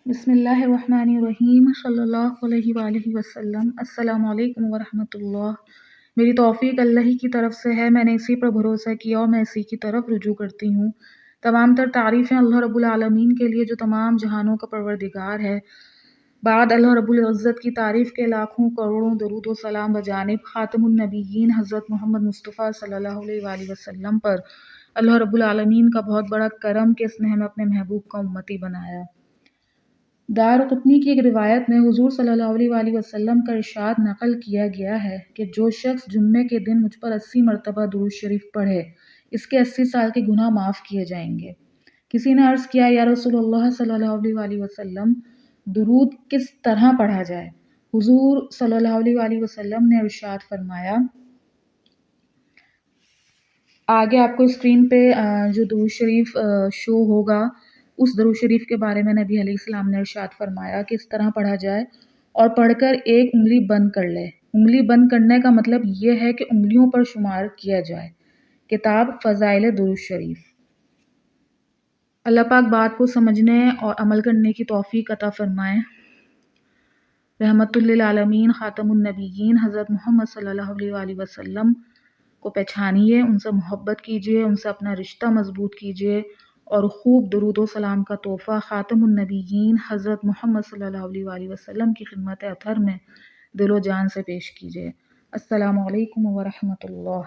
بسم اللہ الرحمن الرحیم صلی اللہ علیہ وآلہ وسلم۔ السلام علیکم ورحمۃ اللہ۔ میری توفیق اللہ ہی کی طرف سے ہے، میں نے اسی پر بھروسہ کیا اور میں اسی کی طرف رجوع کرتی ہوں۔ تمام تر تعریفیں اللہ رب العالمین کے لیے جو تمام جہانوں کا پروردگار ہے۔ بعد اللہ رب العزت کی تعریف کے لاکھوں کروڑوں درود و سلام بجانب خاتم النبیین حضرت محمد مصطفیٰ صلی اللہ علیہ وآلہ وسلم پر۔ اللہ رب العالمین کا بہت بڑا کرم کہ اس نے ہمیں اپنے محبوب کا امتی بنایا۔ دارقطنی کی ایک روایت میں حضور صلی اللہ علیہ وآلہ وسلم کا ارشاد نقل کیا گیا ہے کہ جو شخص جمعے کے دن مجھ پر 80 مرتبہ درود شریف پڑھے، اس کے 80 سال کے گناہ معاف کیے جائیں گے۔ کسی نے عرض کیا، یا رسول اللہ صلی اللہ علیہ وآلہ وسلم، درود کس طرح پڑھا جائے؟ حضور صلی اللہ علیہ وآلہ وسلم نے ارشاد فرمایا، آگے آپ کو اسکرین پہ جو درود شریف شو ہوگا، اس درود شریف کے بارے میں نبی علیہ السلام نے ارشاد فرمایا کہ اس طرح پڑھا جائے اور پڑھ کر ایک انگلی بند کر لے۔ انگلی بند کرنے کا مطلب یہ ہے کہ انگلیوں پر شمار کیا جائے۔ کتاب فضائل درود شریف۔ اللہ پاک بات کو سمجھنے اور عمل کرنے کی توفیق عطا فرمائے۔ رحمت للعالمین خاتم النبیین حضرت محمد صلی اللہ علیہ وآلہ وسلم کو پہچانیے، ان سے محبت کیجیے، ان سے اپنا رشتہ مضبوط کیجیے اور خوب درود و سلام کا تحفہ خاتم النبیین حضرت محمد صلی اللہ علیہ وآلہ وسلم کی خدمت اطہر میں دل و جان سے پیش کیجیے۔ السلام علیکم ورحمۃ اللہ۔